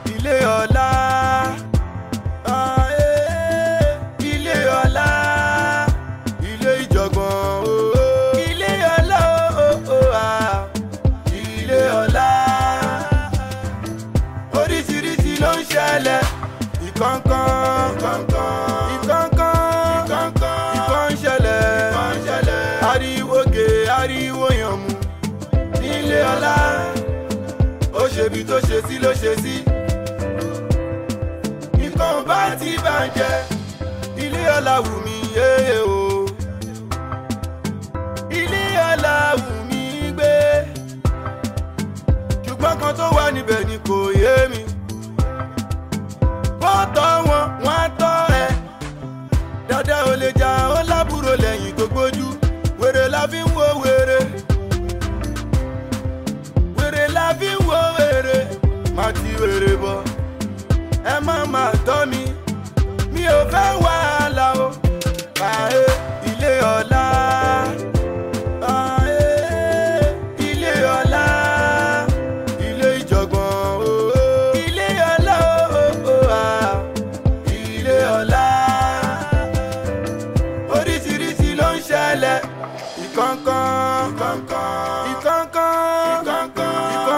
Ile Ola, Ile Ola, Ile ìjọ̀gbọ̀n, Ile Ola, Ile Ola. Oríṣiríṣi ló ń ṣẹlẹ̀, ìkọ̀ọ̀kan, ìkọ̀ọ̀kan ṣẹlẹ̀, ariwo gè, ariwo yànmú. Ile Ola, ó ṣe bí tó ṣe sí ló ṣe sí. Nǹkan bá ti bàjẹ́, Ile Ola wù mí yéye o. Ile Ola wù mí gbé. Ṣùgbọ́n kan tó wà níbẹ̀ ni kò yé mi. Bó tọ́ wọn, wọ́n á tọ́ ẹ. Dada ò lè jà, ó lábúrò lẹ́yìn tó gbójú. Wèrè la fi ń wo wèrè. Wèrè la fi ń wo wèrè. Má ti wèrè bọ̀. Ẹ má má tọ́ mi, mi ò fẹ́ wàhálà o. Ààyè Ile Ola, ààyè Ile Ola, Ile ìjọ̀gbọ̀n, Ile Ola, Ile Ola. Oríṣiríṣi ló ń ṣẹlẹ̀, ìkọ̀ọ̀kan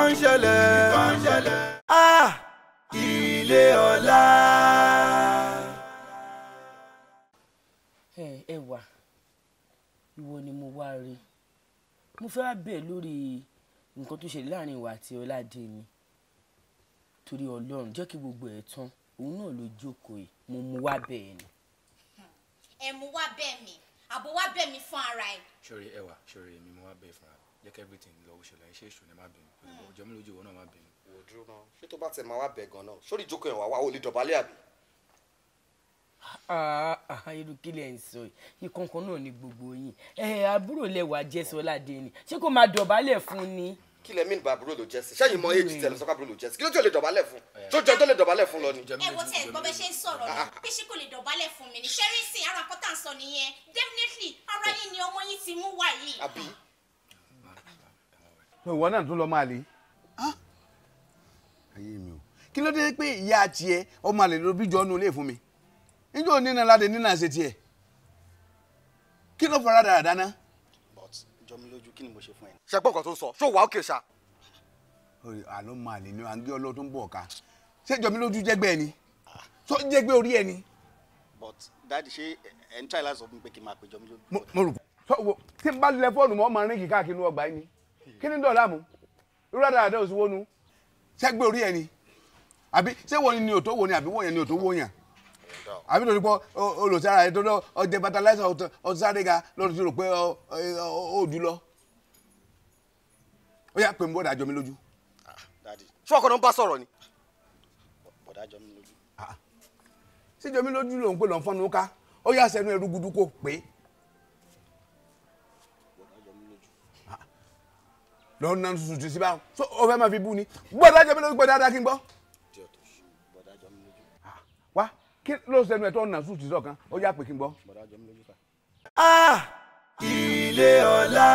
ń ṣẹlẹ̀. Ile Ola. Ẹwà ìwọ ni mo wá rí. Mo fẹ́ wá bẹ̀ lórí nǹkan tó ṣẹlẹ̀ láàrin ìwà àti Ọládé mi. Torí Ọlọ́run jẹ́ kí gbogbo ẹ̀ tán. Òun náà ló jókòó yìí. Mo mú wá bẹ̀ ẹ́ ni. Ẹ mú wá bẹ̀ mí. Àbò wá bẹ̀ mí fún ara ẹ̀. Ṣorí Ẹwà, ṣorí èmi mo wá bẹ̀ fúnra. Jẹ́ kí everything lọ ó ṣẹlẹ̀ iṣẹ́ ìṣù ni má bẹ̀ mí. Ọjọ́ mi lójú ìwọ náà má bẹ̀ mí. Wò dúró náà. Ṣé tó bá tẹ̀ máa wá bẹ̀ gan-an? Sórí ìjókòó yẹn wà ó lè dọ̀bálẹ̀ àbí? Irú kílẹ̀ ń sọ yìí kankan náà ni gbogbo yín. Àbúrò lẹwà jẹ́sí Ọládé ni. Ṣé kó máa dọ̀bálẹ̀ fún ni? Kí lẹ mìíràn bá àbúrò ló jẹ́ sí? Ṣẹ́yìn mọ éèjì tẹ̀lé sọ́kà àbúrò ló jẹ́ sí? Kí ló tí ò lè dọ̀bálẹ̀ fún? Tó jọ tó lè dọ̀bálẹ̀ fún lọ ni. Ẹ wo tẹ ẹ̀gbọ́n bẹ ṣe ń sọ̀rọ̀ ni. Pé ṣé kò lè dọ̀bálẹ̀ fún mi ni? Ṣẹ́rí sìn ara nǹkan tá à ń sọ nìyẹn. Definitely ara yín ni ọmọ yín ti mú wá yìí. Àbí? Ìwọ náà tún lọ máa lè. Ayé mi o. Kí ló dé pé ìyá tiẹ̀ ọmọ àlè ló bí jọ nù lé fún mi? Níjọ́ nínà ládé nínà ṣe tiẹ̀. Kí ló fara dáradára ná? But jọ mi lójú kí ni mo ṣe fún ẹ? Ṣé gbọ́ nǹkan tó ń sọ? Ṣé wàá òkè ṣá? Àlọ́ máa lè ní àǹgé ọlọ́ tó ń bọ̀ ká. Ṣé jọ mi lójú jẹ́gbẹ́ ni? Tó jẹ́gbẹ́ orí ẹ ni? But dáàdì ṣé ẹ̀ ń try láti sọ fún mi pé kí n máa pè jọ mi lójú? Mo rò pé tí n bá lẹ fóònù mọ́ máa rìn kí káàkiri ọgbà yìí ni. Kí ni dọ̀ọ̀lá mu? Irú àdáradá ò sí wónú. Ṣẹ́gbẹ́ orí ẹ ni? Àbí ṣé wọ́n ni ò tó wò ni àbí wọ́n yẹn ni ò tó wò yàn? Àbí lórí pọ́ olùsára ẹ̀ tó lọ ọjẹ́ fertilizer ọ̀sáré ga lọ́dún tí rò pé ó jù lọ. Ó yá pé n bọ́dà jọ mi lójú. Dáàdì ṣé ọkọ̀ náà ń bá sọ̀rọ̀ ni? Bọ̀dá jọ mi lójú. Ṣé jọ mi lójú lòun pé lọ́n fọ́nù ká? Ó yá sẹ́nu ẹrú gudu kò pé. Bọ̀dá jọ mi lójú. Lọ́n náà tuntun ti sí báwọn. Ó fẹ́ máa fi bú ni. Bọ́dà jọ mi lójú pé dáadáa kí n gbọ́. Bọ̀dá jọ mi lójú. Wá kí ló sẹ́nu ẹ̀ tó ọ̀nà sùn ti sọ̀kan? Ó yá pé kí n gbọ́. Bọ̀dá jọ mi lójú ká. Ile Ola.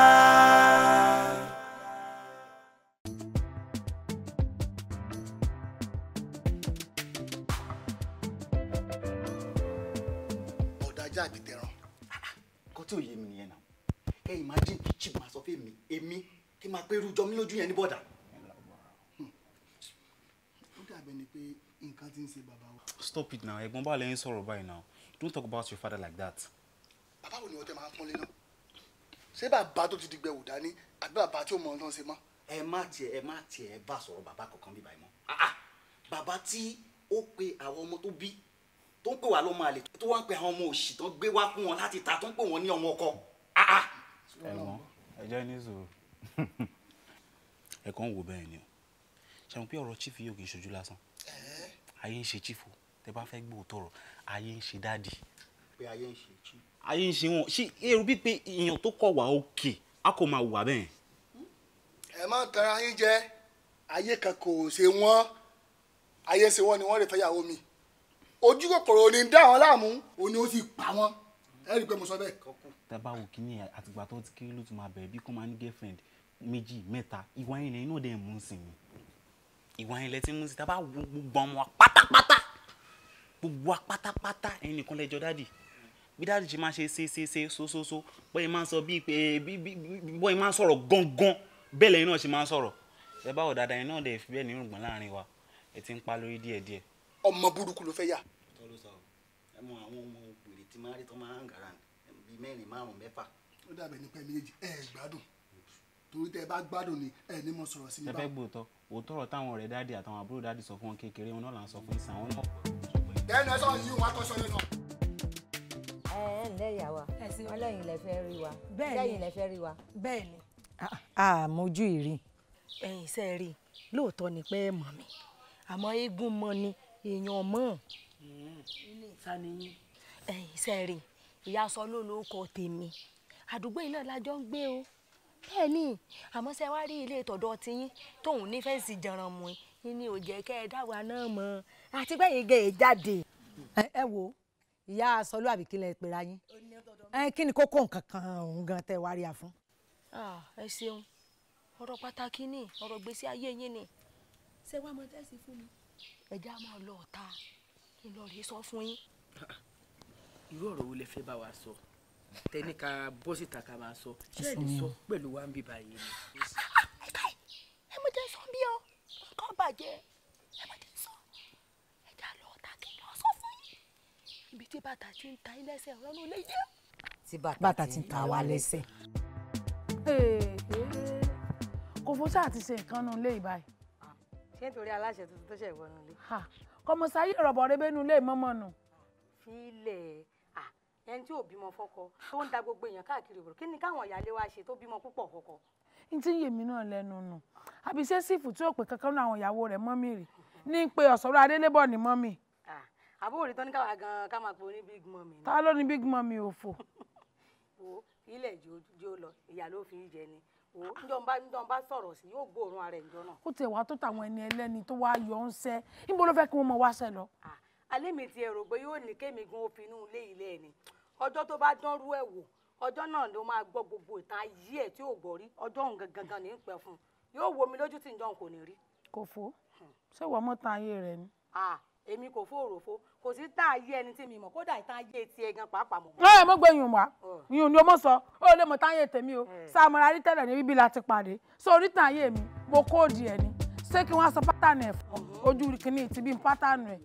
Ọ̀dájà àbítẹ̀ràn. Kọ́ tí ò yé mi nìyẹn náà. Ẹ imagine kí chief máa sọ fún èmi kí n máa pé irú jọ mi lójú yẹn ní bọ̀dà. Ó dàbẹ̀ ni pé nǹkan ti ń ṣe bàbá wa. Stop it now. Ẹ̀gbọ́n bá lẹ́yìn sọ̀rọ̀ báyìí now. Don't talk about your father like that. Bàbá wo ni ọtẹ máa ń pọ́nlé náà? Ṣé bàbá tó ti di gbẹ̀wò dání àbí bàbá tí ó mọ ohun tó ń ṣe mọ́? Ẹ má tiẹ̀ bá sọ̀rọ̀ bàbá kankan bí báyìí mọ́. Bàbá tí ó pe àwọn ọmọ tó bí tó ń pè wá lọ́mọ àlè tó wá ń pe àwọn ọmọ òṣì tó ń gbé wá fún wọn láti ta tó ń pè wọ́n ní ọmọ ọkọ. Ẹ̀gbọ́n ẹ̀jẹ̀ ní sùúrù. Ẹ̀kọ́ ń wò bẹ́ẹ̀ ni o. Ṣé mo pé ọ̀rọ̀ chief yóò kì í ṣojú lásán? Ayé ń ṣe chief o. Tẹ bá fẹ́ gbọ́ òótọ́ ọ̀rọ̀, ayé ń ṣe dáàdì. Pé ayé ń ṣe chief. Ayé ń ṣe wọn. Ṣé èrò bíi pé èèyàn tó kọ̀ wá òkè a kò máa wà bẹ́ẹ̀. ẹ má tara yín jẹ ayé kan kò ṣe wọ́n ayé ṣe wọ́n ni wọ́n lè fẹ́ yàwó mi ojú kòkòrò ní dá wọn láàmú òun ni ó sì pa wọn ẹ rí i pé mo sọ bẹ́ẹ̀. tẹ́bá wò kí ni àtìgbà tó ti kéré ló ti máa bẹ̀rẹ̀ bí kò máa ní girlfriend méjì mẹ́ta ìwà yẹn lẹ́yìn náà dẹ̀ mú sí mi ìwà yẹn lẹ́ ti mú sí tẹ́bá wo gbogbo ọmọ pátápátá gbogbo pátápátá ẹ̀yin nìkan lẹ́jọ́ dáàdì bí dáàdì ṣe máa ṣe so bọ́yìí máa ń sọ bíi pé bọ́yìí máa ń sọ̀rọ̀ gangan bẹ́ẹ̀ lẹ́yìn náà ṣe máa ń sọ̀rọ̀ tẹ́bá wò dáadáa yẹn náà dẹ̀ fi bẹ́ẹ̀ ní rògbòn láàrin wa ẹ ti ń pa lórí díẹ̀díẹ̀. ọmọ burúkú ló fẹ́ yà. tọ́lú sọ ẹ mọ àwọn ọmọ òpèrè tí máa rí tó máa ń gàrà bíi mẹ́rin márùn-ún mẹ́fà. ó dàbẹ̀ nípa méjì ẹ gbádùn torí tẹ bá gbádùn ni ẹ ní mo sọ̀rọ̀ sí mi bá. ẹ fẹ́ gbòòtọ́ òótọ́ ọ̀rọ̀ táwọn ọ̀rẹ́ dáàdì àtàwọn àbúrò dáàdì sọ fún wọn kékeré wọn náà là ń sọ fún ìsìn àwọn náà. bẹ́ẹ̀ni ẹ sọ yìí wọn àtọ́sọ yẹn náà. ẹ ǹlẹ́ ìyá wa ọlẹ́yìn lẹ fẹ́ rí wa Bẹ́ẹ̀ni. lẹ́yìn lẹ fẹ́ rí wa. bẹ́ẹ̀ni. àmójú ìrì. ẹ̀yin iṣẹ́ rí lóòótọ́ ni pé ẹ mọ̀ mi àmọ́ eégún mọ ni èèyàn mọ̀. sani ẹ̀yin iṣẹ́ rí ìyá sọ ló lóko tèmi àdúgbò yìí náà lájọ ń gbé o bẹ́ẹ̀ ni àmọ́ ṣe wá rí ilé ìtọ́dọ̀ tiyín tóun ní fẹ́ǹsì jẹran mu yín ni ò jẹ́ kẹ́ ẹ dáwà náà mọ́ àti gbẹ̀yìn gẹ̀ ẹ́ jáde. ẹ wo ìyá sọlú àbí kí lẹ pera yín kí ni kókó nǹkan kan òun gan tẹ wá rí a fún. ẹ ṣeun ọ̀rọ̀ pàtàkì ni ọ̀rọ̀ gbèsè ayé yín ni ṣé wàá mọ tẹ́sí fún mi ẹ̀já máa lọ ọ̀tá kí n lọ rí sọ fún yín. irú ọ̀rọ̀ wo lẹ fẹ́ bá wa sọ tẹ́ni ká bọ́ síta ká máa sọ ṣé ẹ lè sọ pẹ̀lú wa ń bí báyìí ni. ẹ mọ tẹ́ sọ bí o nǹkan bàjẹ́ ẹ mọ tẹ́ sọ ẹ̀já lọ ọ̀tá kí n lọ sọ fún yín ibi tí bàtà ti ń ta ilé ẹsẹ̀ ọ̀rọ̀ ló lè yẹ. tí bàtà ti ń ta wa lẹ́sẹ̀. kò fún sáà ti ṣe nǹkan nù lé ìbáyìí. ṣé nítorí aláṣẹ tuntun tó ṣe ìwọ́nù lé. kọmọsáyé rọ̀bọ̀ rẹ́bẹ́nu lé mọ́mọ́ nù. fílẹ̀ ẹni tí ò bímọ fọ́kọ tó ń da gbogbo èèyàn káàkiri òbòrò kí ni káwọn ìyáálé wa ṣe tó bímọ púpọ̀ fọ́kọ. n tí ń yèmí náà lẹ́nu nù àbí ṣé sífù tí ò pé kankan náà àwọn ìyàwó rẹ̀ mọ́mì rè ní pé ọ̀sọ̀rọ̀ adélébọ̀ ní mọ́mì. àbúrò rí tán ní káwa gan ká máa pè ní big mummy. ta ló ní big mummy òfò. wo ilẹ̀ jó lọ ìyá ló fi jẹ ni wo njọ́ bá sọ̀rọ̀ sí yóò gbóòórùn ara ẹ̀ njọ́ náà. ó tẹ̀ wá tó tàwọn ẹni ẹlẹ́ni tó wá yọ ń sẹ́ níbo ló fẹ́ kí wọ́n mọ wáṣẹ́ lọ. alẹ́ mi ti ẹ̀rọ pé yóò ní kémi gun òfin inú ilé ilé ẹ̀ ni ọjọ́ tó bá dánrú ẹ̀ wò ọjọ́ náà ló máa gbọ́ gbogbo ìtàn ayé ẹ̀ tí ò gbọ́ rí ọjọ́ òun gangan ní í pẹ́ fún un yóò wo mi lójú tí njọ́ kò ní rí. kò fó ṣé wọ́n mọ́ tan ayé rẹ̀ ni. èmi kò fòròfó kò sí tá ayé ẹni tí mi mọ̀ kódà ìtàn ayé tiẹ̀ gan pàápàá mọ̀. ẹ mọ gbé yùn wá yùn ni o mọ sọ ó lè mọ tán ayé tèmi o sàmúra rí tẹ́lẹ̀ ní bíbí láti pàdé so orí tàn ayé mi mo kóòdì ẹ ni ṣé kí wọ́n sọ pátánù ẹ̀ fún ojú kìíní ti bí pátánù ẹ̀.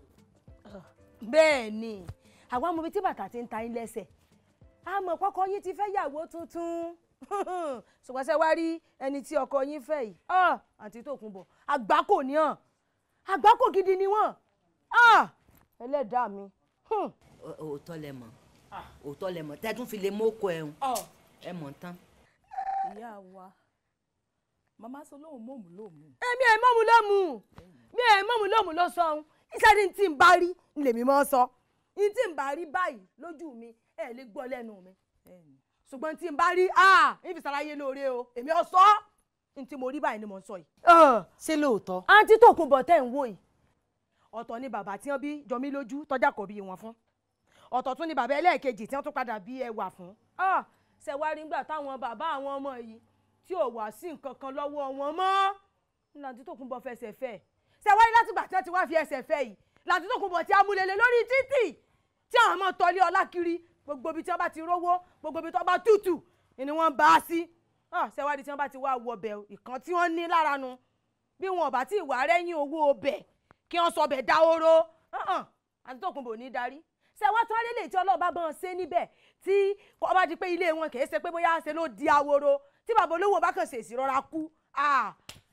bẹ́ẹ̀ ni àwọn ọmọ ibi tí bàtà ti ń ta yín lẹ́sẹ̀ àmọ́ kọ́kọ́ yín ti fẹ́ yàwó tuntun ṣùgbọ́n ṣe wá rí ẹni tí ọkọ yín fẹ́ yìí àǹtí Tòkunbọ̀ àgbákò ni hàn àgbákò gidi ni wọ́n ẹlẹ́dàá mi. òótọ́ lẹ mọ̀ òótọ́ lẹ mọ̀ tẹ́tún fi lè mọ́kọ ẹ̀hún ẹ mọ̀ tán. ìyá wa màmá sọ lóhùn mọ́mù lóhùn. èmi ẹ̀ mọ́mù lóhùn mi ẹ̀ mọ́mù lóhùn ló sọ ohun iṣẹ́ ní tí n bá rí lèmi mọ́ sọ ní tí n bá rí báyìí lójú mi ẹ̀ lè gbọ́ lẹ́nu mi ṣùgbọ́n tí n bá rí níbi sàlàyé lóore o èmi ọ̀ sọ ní tí mo rí báyìí ni mo ń sọ yìí. ṣé lóòótọ́. àǹtí Tòkunbọ̀ tẹ̀ ń wò yìí ọ̀tọ̀ ni bàbá tí wọ́n bí jọmí lójú tọ́jà kọ̀ bí wọn fún ọ̀tọ̀ tún ni bàbá ẹlẹ́ẹ̀kejì tí wọ́n tún padà bí ẹwà fún. ṣe wá rí nígbà táwọn bàbá àwọn ọmọ yìí tí ò wá sí nǹkan kan lọ́wọ́ wọn mọ́ Àǹtí Tòkunbọ̀ fẹsẹ̀ fẹ́ ṣe wá rí látìgbà tí wọ́n ti wá fi ẹsẹ̀ fẹ́ yìí Àǹtí Tòkunbọ̀ ti amúlẹ̀lẹ̀ lórí títì tí àwọn ọmọ tọ́lé ọlá kiri gbogbo ibi tí wọ́n bá ti rówó gbogbo ibi tí wọ́n bá tútù ni wọ́n bá a sí ṣe wá rí tí wọ́n bá ti wá wọ ọbẹ̀ ìkan tí wọ́n ní lára nu bí wọn ò bá tí ì wá rẹ́yìn owó ọbẹ̀ kí wọ́n sọ bẹ̀ dáhóró Àǹtí Tòkunbọ̀ ní darí ṣe wá tún alẹ́ lè tí ọlọ́ọ̀bá bọ́n ṣe níbẹ̀ tí ọba di pé ilé wọn kìí ṣe pé bóyá ṣe ló di ahoro tí bàbá olówó bá kàn ṣèṣì rọra kú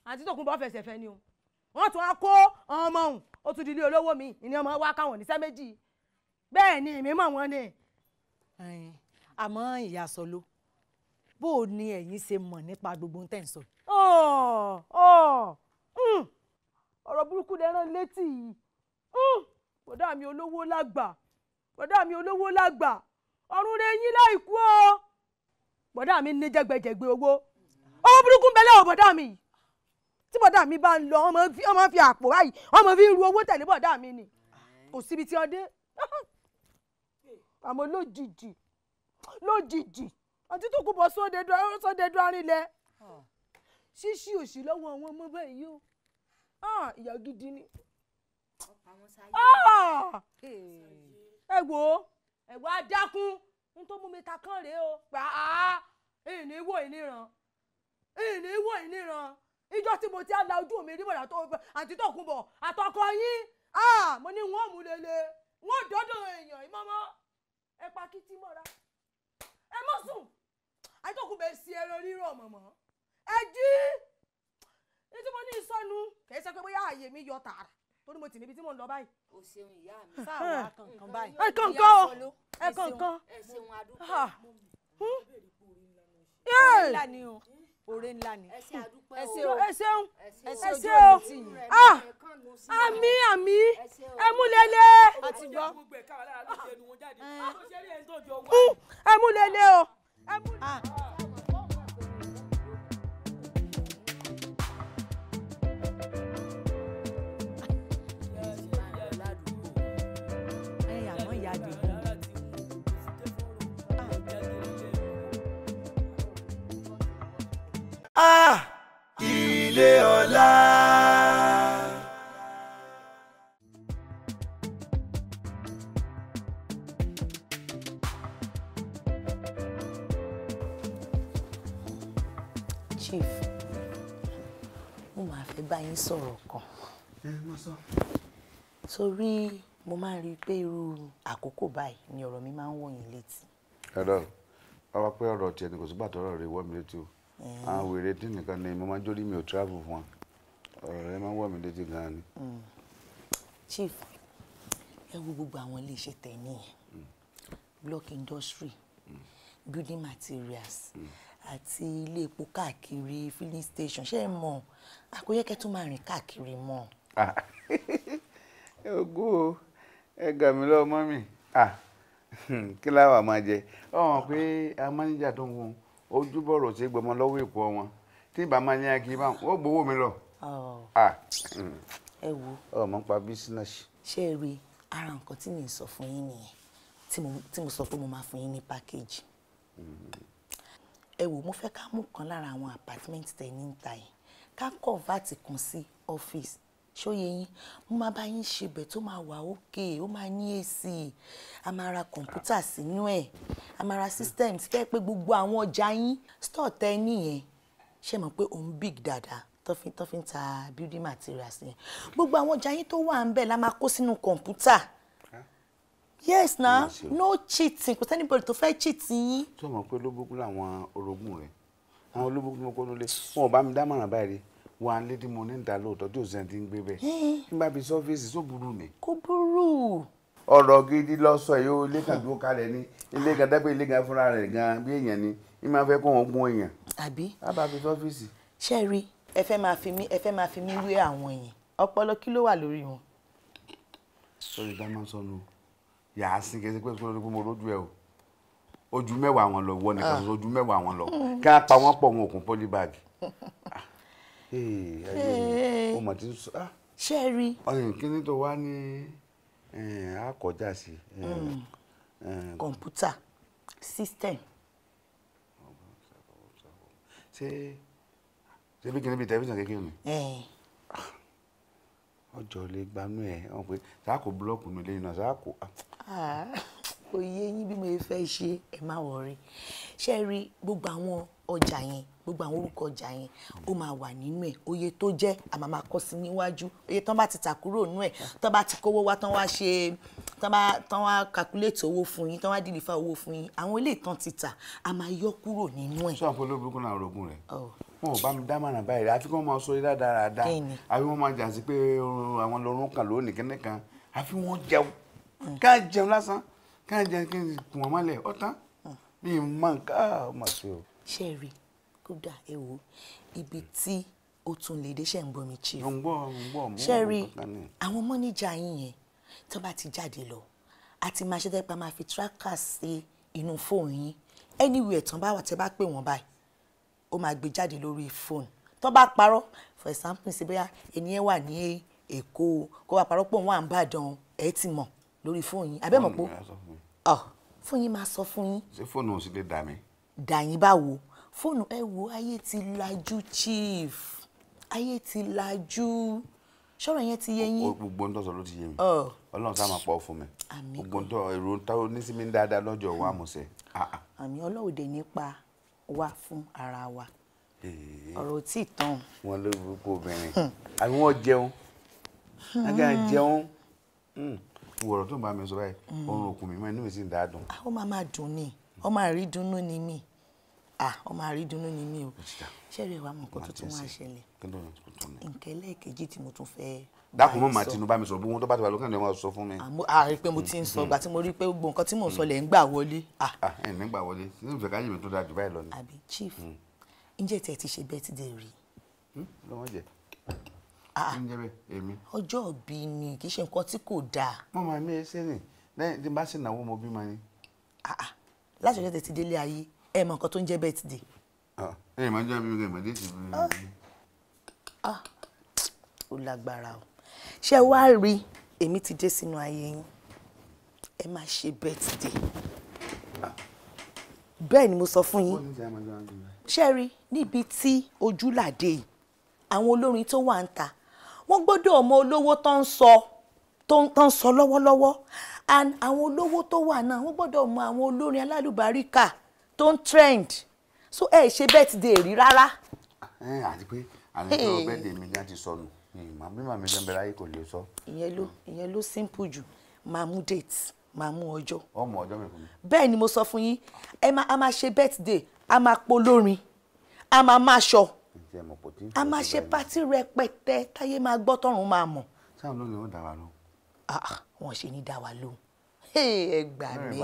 Àǹtí Tòkunbọ̀ fẹsẹ̀ fẹ́ ni o wọ́n tún á kó ọmọ òun ó tún di ilé olówó mi ìní ọmọ wa káwọn níṣẹ́ méjì bẹ́ẹ̀ ni èmi mọ̀ wọ́n ni. àmọ́ ìyá Sọló bó o ní ẹ̀yin ṣe mọ̀ nípa gbogbo tẹ̀ ń sọ. ọ̀rọ̀ burúkú lẹ́rán létí yìí bọ̀dá mi olówó lágbà bọ̀dá mi olówó lágbà ọ̀run rẹ̀ yín láìkú o bọ̀dá mi ní jẹgbẹjẹgbẹ owó bọ̀dá mi yìí tí bọ̀dá mi bá ń lọ wọ́n máa fi àpò báyìí wọ́n máa fi ń ru owó tẹ̀lé bọ̀dá mi ni kò síbi tí ọdẹ àmọ́ lójijì àti tó kú bọ́ sóde arinlẹ̀ ṣíṣí òṣì lọ́wọ́ àwọn ọmọ báyìí o ìyá gidi ni. ẹ wo adákún n tó mú mi ta kán rèé o ìníwó ìníran ìjọ tí mo ti á la ojú mi rí bọ̀dà tó àti tó kún bọ̀ àtọkọ yín mo ní wọ́n mú lele wọ́n dọ́dọ̀ èèyàn ìmọ̀mọ́ ẹ pa kí tí mọ́ra ẹ mọ́ sùn àìtọ́kùn bẹ́ẹ̀ sí ẹran rírọ̀ mọ̀mọ́ ẹ jí ní tí mo ní ìsọnù kìí ṣe pé bóyá ààyè mi yọ tààrà torí mo ti níbi tí mo ń lọ báyìí. o ṣeun ìyá mi. sáà kankan báyìí. ẹ kankan ẹ kankan. ẹ ṣeun adúpẹ́. oore ńlá ni o oore ńlá ni. ẹ ṣe adúpẹ́ o. ẹ ṣeun àmì ẹ mú lélẹ̀. àti gbọ́. ẹ mú lélẹ̀ o. Ile Ola. Chief, mo máa fẹ́ bá yín sọ̀rọ̀ kan. Torí mo máa ń rí i pé irú àkókò báyìí ni ọ̀rọ̀ mi máa ń wọ̀ yín létí. ẹ̀rọ ọba pé ọ̀rọ̀ tiẹ̀ ni kò sígbà tọ́rọ̀ rẹ̀ wọ́ mi létí o àwọn wèrè tí nìkan ni mo máa ń jórí mi ò travel fún wa ọ̀rọ̀ rẹ̀ máa ń wọ̀ mí létí gan-an ni. Chief, ẹ wo gbogbo àwọn iléeṣẹ́ tẹ̀ nìyẹn block industry building materials àti ilé epo káàkiri filling station ṣé ẹ mọ̀ àkóyẹ́kẹ́ tó máa rìn káàkiri mọ́. ogún o ẹ gà mí lọ́wọ́ mọ́ mi kí láwà máa jẹ ọ̀hún pé a máníjà tó ń wo ojúbọ̀rọ̀ ṣe gbọmọ lọ́wọ́ èpo wọn tí ìbá máa ní akí bá wọn gbowó mi lọ. ẹ wo ọmọ pa bísínẹ́sì. ṣé ẹ rí ara nǹkan tí mi sọ fún yín nìyẹn tí mo sọ pé mo máa fún yín ní pákéjì. ẹ wò mo fẹ́ ká mú kan lára àwọn apartment tẹ̀ ní ìta yìí ká convert kan sí ọ́fíìsì ṣóye yín mo máa bá yín ṣe bẹ̀ tó máa wà ókè ó máa ní AC a máa ra kọ̀ǹpútà sínú ẹ̀ a máa ra system tí fẹ́ pé gbogbo àwọn ọjà yín store tẹ nìyẹn ṣe mọ̀ pé òun big dada tó fi ń ta building materials yẹn gbogbo àwọn ọjà yín tó wà ń bẹ̀ la máa kó sínú kọ̀ǹpútà. Yes na no cheating kò sẹ́nibọ̀dì tó fẹ́ cheat yín. tó mọ̀ pé olóbùkún làwọn orogún rẹ̀ àwọn olóbùkún ló kó lólè wọn ò bá mi dámọ̀ràn báyìí wà á lédi mo ní ìdá lóòótọ́ tí òsèǹ ti ń gbé bẹ́ẹ̀ nígbà bíi sọ́fíìsì tó burú ni. kò burú. ọ̀rọ̀ gidi lọ sọ yìí ó ilé kan dúró kalẹ̀ ní ilé kan dápẹ́ ilé kan fúnra rẹ̀ gan bí èèyàn ni ní máa fẹ́ kó wọn gún èèyàn. àbí. lábàá fi sọ́fíìsì. ṣé rí ẹ fẹ́ máa fi mí wé àwọn èèyàn ọpọlọ kí ló wà lórí wọn. sọ́rí dá máa ń sọnù yàá sí kẹsí pé mo lójú ẹ o ojú mẹ́wàá wọn lọ wọ nìkan ojú mẹ́wàá wọn lọ kí á pa wọ́n pọ̀ wọn òkun pólíbàgì. ó mọ̀ tí ń sọ. ṣé ẹ rí. ọyàn kíní tó wá ní àkọjá sí. kọ̀ǹpútà system. ṣé bí kíní bíi tẹlifíṣàn kékeré ni. ọjọ́ lè gbanú ẹ̀ wọ́n pé sáàkó búlọ́ọ̀kù nílé iná sáàkó. kò yé yín bí mo fẹ́ ṣe ẹ má wọrí ṣé rí gbogbo àwọn ọjà yẹn gbogbo àwọn orúkọ ọjà yẹn ó máa wà nínú ẹ̀ oye tó jẹ́ a máa kọ sí níwájú oye tán bá ti tà kúrò nínú ẹ̀ tán bá ti kówó wá tán wá calculate owó fún yín tán wá deliver owó fún yín àwọn ilé ìtàn ti tà a máa yọ kúrò nínú ẹ̀. sọ àpò olóbùkún náà rògùn rẹ̀ wọn ò bá mi dámọ̀ràn báyìí rẹ̀ àfi kí wọ́n máa sọ ilé dáadáa àfi wọ́n máa jà sí pé àwọn lọ́rùn kan lónìí kẹ́nẹ́kan àfi wọ́n jẹun ká jẹun lásán ká jẹun kí n kùn wọ́n mọ́lẹ̀ ọ̀tán bí n máa ń ká ọmọ sí o. ṣé rí kódà ẹ wo ibi tí ó tún lè dé ṣe ń gbọ́ mi chief. mo ń gbọ́ ṣé rí àwọn mọ́níjà yín yẹn tó bá ti jáde lọ àti máa ṣe tẹ́pẹ́ máa fi tracker sí inú fóònù yín anywhere tán bá wà tẹ́ bá pè wọ́n báyìí ó máa gbé jáde lórí fóònù tó bá parọ́ for example ṣe bóyá ènìyàn wà ní Èkó kó wá parọ́ pọ̀ wọ́n à ń bàdàn ẹ̀ ti mọ̀ lórí fóònù yín abẹ́ mọ̀ pé fóònù yín máa sọ fún yín. ṣé fóònù ò sì lè dà mí. dà yín báwo fóònù ẹ wo ayé ti lajú chief ayé ti lajú ṣọ́rọ̀ yẹn ti yé yín. gbogbo ń tọ́sọ̀ ló ti yé mi Ọlọ́run sá máa pọ̀ fún mi gbogbo ń tọ́ èrò ń tọ́ ní sí mi dáadáa lọ́jọ́ wa àmọ̀sẹ̀. àmì Ọlọ́run dẹ̀ nípa wá fún ara wa ọ̀rọ̀ tí tán. wọn ló burúkú obìnrin àbí wọn jẹun agá jẹun wọ̀rọ̀ tó ń bá mi sọ báyìí ọrùn òkú mi mọ́ inú mi sì ń dá dùn. ó máa dùn ní ọmọ àrídùnnú ni mí ọmọ àrídùnnú ni mí o ṣẹ́rí wa mọ̀ nǹkan tuntun wá ṣẹlẹ̀ nǹkan ẹlẹ́ẹ̀kejì tí mo tún fẹ́. dákun mọ́ màá tinú bá mi sọ̀rọ̀ bí wọ́n tó bá ti wà lókè ní wọ́n sọ fún mi. àrí pé mo ti ń sọ ìgbà tí mo rí pé gbogbo nǹkan tí mò ń sọ lẹ̀ ń gbà wọlé. ẹ̀ ń gbà wọlé ní ìfẹ́ káyé mi tó dáa jù báyìí lọ ni. àbí chief ǹjẹ́ tẹ̀ ti ṣe birthday rí. lọ́wọ́ jẹ́ ọjọ́ òbí ni kì í ṣe nǹkan tí kò dáa. mo máa mi ṣe ni lẹ́yìn tí n bá sì náwó mo bí ma ni. láti ọjọ́ tẹ̀sí délé ayé ẹ mọ nǹkan tó ń jẹ́ birthday. ẹ máa jẹ́ bí ìmọ̀dé ti bí. ó lágbára o ṣé wàá rí èmi ti dé sínú ayé yín ẹ máa ṣe birthday bẹ́ẹ̀ ni mo sọ fún yín ṣé rí níbi tí ojúlàdé yìí àwọn olórin tó wà ń ta wọ́n gbọ́dọ̀ mọ olówó tó ń sọ lọ́wọ́lọ́wọ́ and àwọn olówó tó wà náà wọ́n gbọ́dọ̀ mọ àwọn olórin alálùbáríkà tó ń trend so ẹ ṣe birthday rí rárá. àti pé àlejò birthday mi gan ti sọnù bí màmí gan bẹ̀rẹ̀ ayé kò lè sọ. ìyẹn ló simple jù máa mú date máa mú ọjọ́. ọmọ ọjọ́ mi fún mi. bẹ́ẹ̀ ni mo sọ fún yín a máa ṣe birthday a máa polórin a máa máṣọ a máa ṣe pátí rẹpẹtẹ táyé máa gbọ́ tọ́run máa mọ̀. sáwọn ló ní wọn dá wa lóhùn. wọn ṣe ní dá wa lóhùn ẹ gbà mí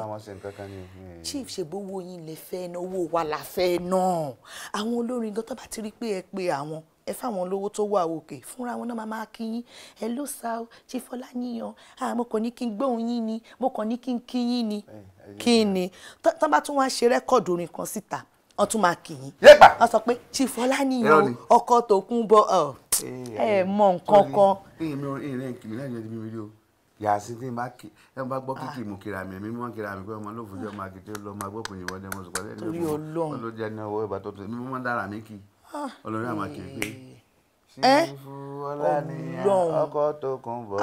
chief ṣe bówó yín lè fẹ́ ná owó wa la fẹ́ ná àwọn olórin gan tó bá ti rí pé ẹ pé àwọn ẹ fáwọn olówó tó wà òkè fúnra wọn náà máa kí yín ẹ ló sá o chief Ọláníyan mo kàn ní kí n gbóhùn yín ni mo kàn ní kí n kí yín ni kí ni tó bá tún wá ṣe rẹ́kọ̀dù orin kan síta wọ́n tún máa kì í wọ́n sọ pé chief Ọláníyan ọkọ tó kún bọ ẹ mọ nǹkan kan. ìrìn kìmí náà jẹ́ ibi mi rí o yàtí tí n bá gbọ́ kíkì mú kíra mi èmi mọ́ kíra mi pé ọmọ ló fojú ọmọ akitì lọ máa gbọ́ pé ìwọ́dẹ mọ́ sùpàdé ní ọ̀pọ̀ ló jẹ́ ní ọwọ́ ìbá tó tó èmi mọ́ dára mi kì olórí àmà kì í pé. chief Ọláníyan ọkọ tó kún bọ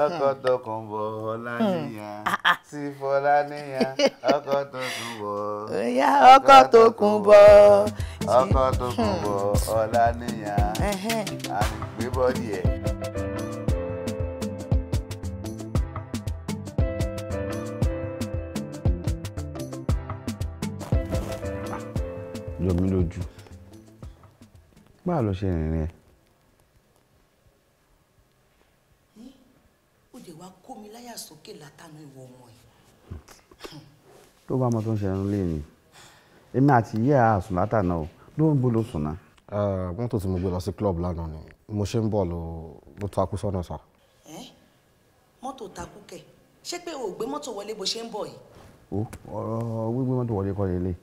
ọkọ tó kún bọ Ọláníyan chief Ọláníyan ọkọ tó kún bọ ọkọ tó kún bọ ọkọ tó kún bọ Ọláníyan àní gbé bọ́ọ̀dì ẹ̀. jọ mí lójú báà ló ṣe rìnrìn ẹ. ó lè wá kó mi láyà sókè látànú ìwọ ọmọ yìí. tó bá mọ tó ń ṣe ẹnu lé ni èmi àti ìyá àsùn látànà o ló ń bó ló sùn náà. mọ́tò tí mo gbé lọ sí club lánàá ni mo ṣe ń bọ̀ ló takú sọ́nà sá. mọ́tò takú kẹ̀ ṣé pé o ò gbé mọ́tò wọlé bó ṣe ń bọ̀ yìí. ọ̀rọ̀ gbígbé mọ́tò wọlé kọ́ lélẹ̀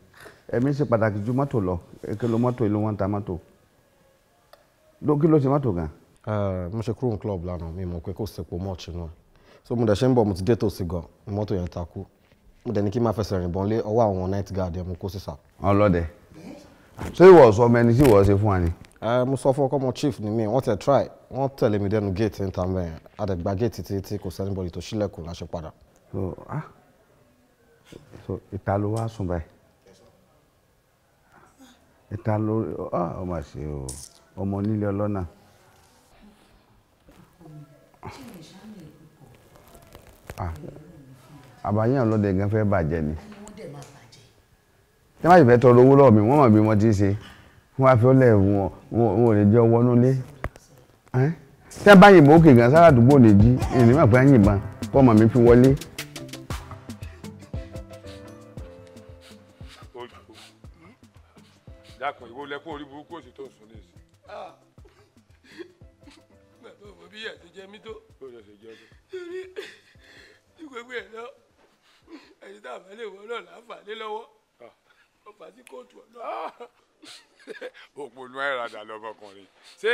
ẹ̀mí ṣe pàtàkì ju mọ́tò lọ èké lo mọ́tò ìlú wọn ta mọ́tò kí ló ṣe mọ́tò gan. mo ṣe kúrò ní club lánàá mi mọ̀ pé kò sepo much náà so mo dẹ̀ ṣe ń bọ̀ mo ti dé tòsí gan mọ́tò yẹn takú mo dẹ̀ ní kí n máa fẹsẹ̀ rìn bọ́n lé ọwọ́ àwọn night guard ẹ̀ mo kó sísà. ọlọ́dẹ ṣé ìwọ sọ ọmọ ẹni tí ìwọ ṣe fún wa ni. mo sọ fún ọkọ ọmọ chief ni mi wọ́n tẹ̀ try wọ́n tẹ̀lé mi dẹnu gate níta mẹ́rin àdẹ̀gbà gate títí kò sẹ́ni bọ́ọ̀lì tó ṣílẹ̀kùn láṣẹ padà. so ìta ló wá sùn báyìí ìta ló ọmọ ṣe o ọmọ onílé ọlọ́nà. àbáyé ọlọ́dẹ gan fẹ́ bàjẹ́ ni tí wọ́n bá fẹ́ tọrọ owó lọ́wọ́ mi wọ́n mọ̀ bí wọ́n ti ṣe wọ́n á fi ọ́ lẹ̀ wọn ò lè jẹ́ ọwọ́ nulẹ̀ tí wọ́n bá yìnbọn òkè gan sára àdúgbò lè jí ènìyàn máa pẹ́ á yìnbọn kọ́ ọmọ mi fi wọlé. dákun ìwọ lẹkùn orí burúkú òsì tó ń sùn nísì. bàbá ọmọ bí yàtọ̀ jẹ mí tó. ó lọ sí jẹ́ torí ní gbogbo ẹ̀ lọ ẹni tá a bá lè wọ náà láǹfààní lọ́wọ́ ọ̀pá sí kóòtù ọ̀nà. òpònú ẹ̀ràdà lọ́mọkùnrin ṣé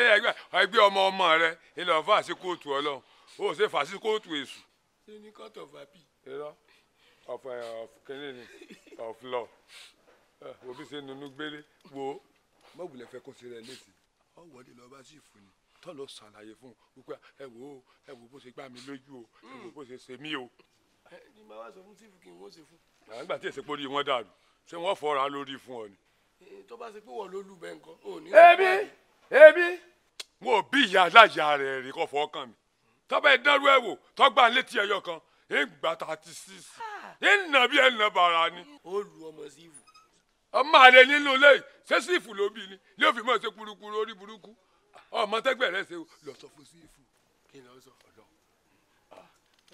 ẹgbẹ́ ọmọ rẹ ilẹ̀ ọ̀fà sí kóòtù ọlọ́run ó ṣe fà sí kóòtù èṣù. ṣé ní court of appeal. irọ́ of kínní ni of law wo bí ṣe nínú gbélé wo mọ̀bùlẹ̀ fẹ́ kó ṣe rẹ̀ létí ọ̀wọ́dé lọ́ọ́ bá sì fún ni tọ́ lọ ṣàlàyé fún un wípé ẹ wò bó ṣe gbá mi lójú o ẹ wò bó ṣe ṣe mí o. ní bá wá sọ fún sífù kí n wọ́n ṣe fún. àgbà tí èsì pórí wọn dàrú ṣé wọ́n fọ́ra lórí fún ọ ni. tó bá ṣe pé wọ́n ló lù bẹ́ẹ̀ nǹkan ò ní. èmi wọn ò bí ìyá aláya rẹ̀ rí kọ́ fọ́ kàn mí tọ́ba ìdánrú ẹ̀ wò tọ́gbà létí ẹ̀yọ kan ìgbà 36 ìnà bí ẹ̀nà bàrà ni. ó lu ọmọ sífù. ọmọ àlè nínú ilé ṣé sífù ló bí ni yóò fi mọ̀ ṣe kurukuru orí burúkú ọmọ tẹgbẹ rẹ ṣe lọ sọ fún sífù kí n lọ sọ ọlọ.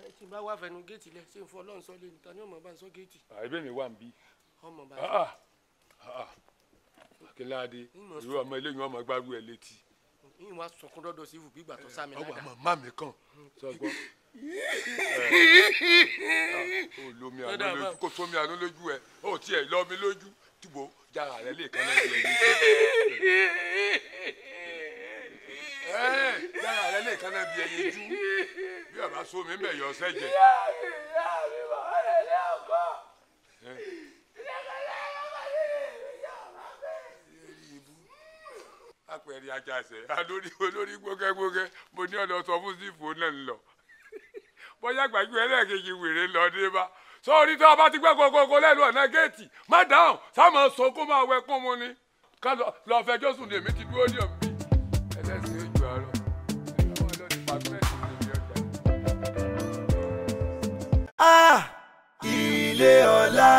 ẹ tí n bá wá fẹnu géètì lẹ ṣé n fọ Ọlọ́run sọ lé níta ni ọmọ bá ń sọ géètì. àìbẹ́ mi wà ń bí. ọmọ bá a. Akínládé irú ọmọ eléyìí ọmọ gbárù ẹ létí. yín wá sọkún dọdọ sífù bí ìgbà tó sá mi ládàá. ọmọ má mi kàn sọgbọn. ó lomi àná lójú kó sómi àná lójú ẹ ó tiẹ̀ lọ mi lójú tìbò jára rẹ lè kán náà di ẹni. yàrá rẹ lè kánná bí ẹyin jú bí ọba so mi mẹyọ sẹjẹ. apẹ̀rẹ̀ ajásẹ̀ olórí gbókẹ́gbókẹ́ mo ní ọ̀dọ̀ sọ fún sífò náà ń lọ bóyá gbàgbé ẹlẹ́ẹ̀kejì wèrè lọ dé bá sọ́ọ́rí tó a bá ti gbẹ́ kókókó lẹ́nu ọ̀nà géètì má dáhùn sáà sọ kó máa wẹ kún mu ni ká lọ fẹjọ́ sùn lèmi ti dúró ní ọ̀mí ẹlẹ́sìn ojú àárọ̀ ẹ̀yọ́ wọn lọ ní pàtúmẹ̀tì lèmi ọjà. Ile Ola.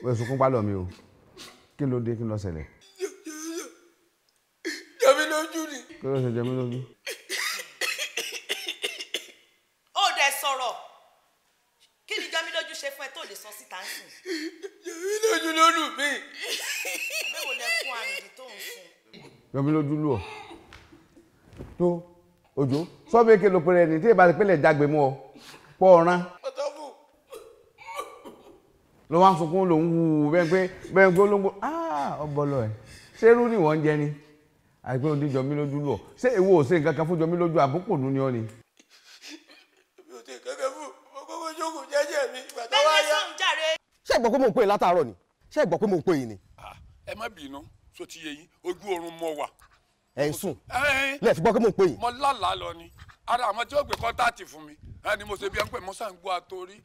wọ́n sunkún pálọ̀ mi o kí ló dé kí ló ṣẹlẹ̀. jẹ́mi lójú ni. kí ló ṣe jẹ́mi lójú. ó dẹ̀ sọ̀rọ̀ kí ni jẹ́mi lójú ṣe fún ẹ tó lè sọ síta ń sìn. jẹ́mi lójú ló lù mí. bẹ́ẹ̀ lẹ fún àrùndì tó ń sìn. jẹ́mi lójú lù ọ́ tó òjò sọ́bẹ̀ kí ló pèrè ní tí ìbá ti pélé jágbe mú ọ pọ̀ ọ̀ràn. ló wá ń sunkún ló ń hu bẹ́ẹ̀ pé olóńgbò ọbọlọ ẹ̀ ṣé irú ni wọ́n ń jẹ ni àìpé òdi jọmí lójú lọ ṣé èwo ò ṣe nǹkan kan fún jọmí lójú àbúkù nù ni ọ ni. mi ò tẹ kankan fún ọkọ̀ jókòó jẹ́jẹ́ mi ìgbà tó wá yá. ṣé ẹ gbọ́ pé mò ń pè é látàárọ̀ ni ṣé ẹ gbọ́ pé mò ń pè yín ni. ẹ má bínú so ti yẹ yín ojú oorun mọ wà. ẹ ń sùn lẹ́ẹ̀ fi gbọ́ pé mò ń pè yín. mo lálàá lọ ni ara àwọn tí ó gbé kọ́ńtàtì fún mi ẹni mo ṣe bí ẹ ń pè mo sàn gbọ́ àtòrí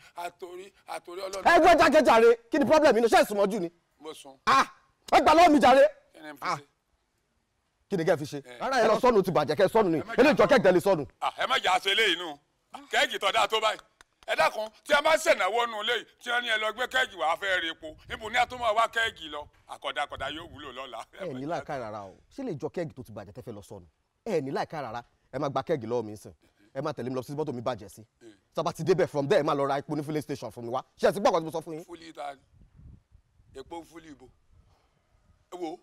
ọlọ́run. ẹ gbọ́ jákèjàre kí ni problem inú ṣe é sùnmọ́jú ni. mo sùn. ẹ gbà lọ́wọ́ mi jàre. kí ni kí ni n fi ṣe. kẹ́ fi ṣe. ara ẹ lọ sọnù ti bàjẹ́ kẹ́ sọnù ni eléyìí jọ kẹ́kẹ́ lè sọnù. ẹ má jà aṣọ eléyìí nù kẹ́ẹ̀gì tọ́da tó báyìí ẹ dákun tí a máa ń ṣènáwó nù léyìí tí wọ́n ní ẹ lọ gbé kẹ́ẹ̀gì wàá fẹ́ rí epo níbo ní àtúmọ̀ wá kẹ́ẹ̀gì lọ àkọ́dàkọ́dà yóò wúlò lọ́la. ẹ ní láìka rárá o ṣé lè jọ kẹ́ẹ̀gì tó ti bàjẹ́ tẹ́fẹ́ lọ sọnù ẹ ní láìka rárá ẹ má gba kẹ́ẹ̀gì lọ́wọ́ mi sìn ẹ má tẹ̀lé mi lọ sí mọ́tò mi bàjẹ́ sí sábà ti débẹ̀ from there ẹ má lọ ra epo ní filling station fún mi wá ṣé ẹ ti gbọ́ ọ̀kan tí mo sọ fún yín. fúlì ta ni epo fúlì ibo wo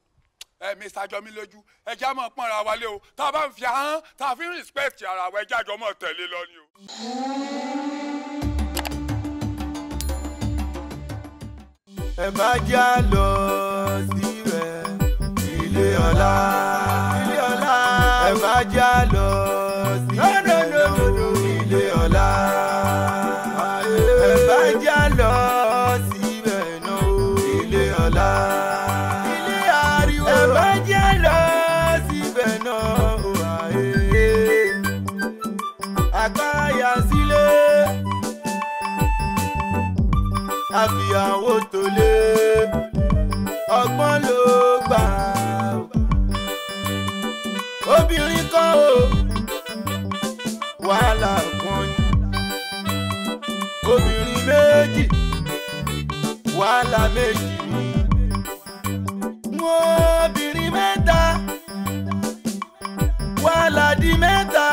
Mr. Jọmí lójú ẹjẹ́ àmọ́ pọ́nra wa lé o tá a bá ń fi ahọ́n tá a fi ń respect ara wa ẹjẹ́ àjọ mọ̀ tẹ̀lé lọ ni o. ẹ má já lọ síbẹ̀ Ile Ola ẹ má já lọ síbẹ̀ Ile Ola ẹ má já lọ síbẹ̀ Ile Ola ilé ariwo ẹ má já lọ síbẹ̀ àgbáyà sílé àfìyàwó tó lé ọgbọ́n ló gbà obìnrin kan o wàhálà kan ni obìnrin méjì wàhálà méjì ni obìnrin mẹ́ta wàhálà di mẹ́ta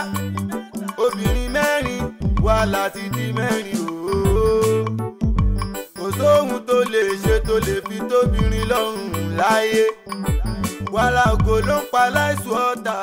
obìnrin mẹ́rin wàhálà ti di mẹ́rin ooo kò sóhun tó lè ṣe tó lè fi tóbìnrin lọ́rùn láyé wàhálà ògo ló ń pa láìsùn ọ̀tá.